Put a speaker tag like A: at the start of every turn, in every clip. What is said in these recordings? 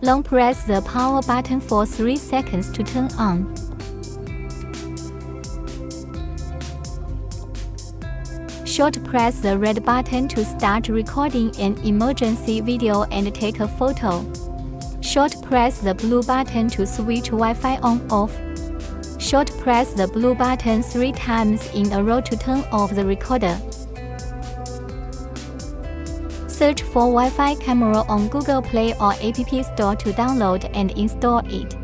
A: Long press the power button for 3 seconds to turn on. Short press the red button to start recording an emergency video and take a photo. Short press the blue button to switch Wi-Fi on/off. Short press the blue button 3 times in a row to turn off the recorder. Search for Wi-Fi camera on Google Play or App Store to download and install it.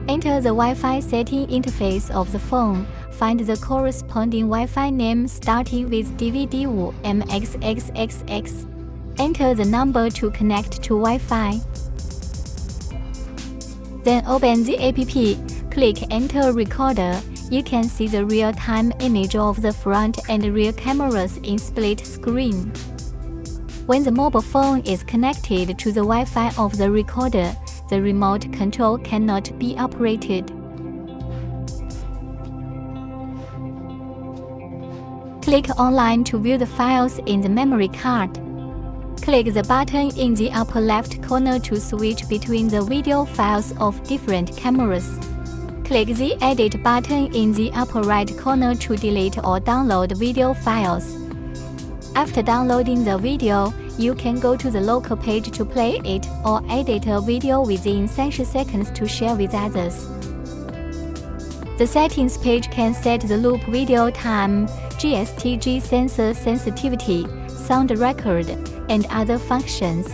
A: Enter the Wi-Fi setting interface of the phone. Find the corresponding Wi-Fi name starting with DVD5MXXXX. Enter the number to connect to Wi-Fi. Then open the app. Click Enter Recorder. You can see the real-time image of the front and rear cameras in split screen. When the mobile phone is connected to the Wi-Fi of the recorder, the remote control cannot be operated. Click Online to view the files in the memory card. Click the button in the upper left corner to switch between the video files of different cameras. Click the Edit button in the upper right corner to delete or download video files. After downloading the video, you can go to the local page to play it or edit a video within 30 seconds to share with others. The settings page can set the loop video time, GSTG sensor sensitivity, sound record, and other functions.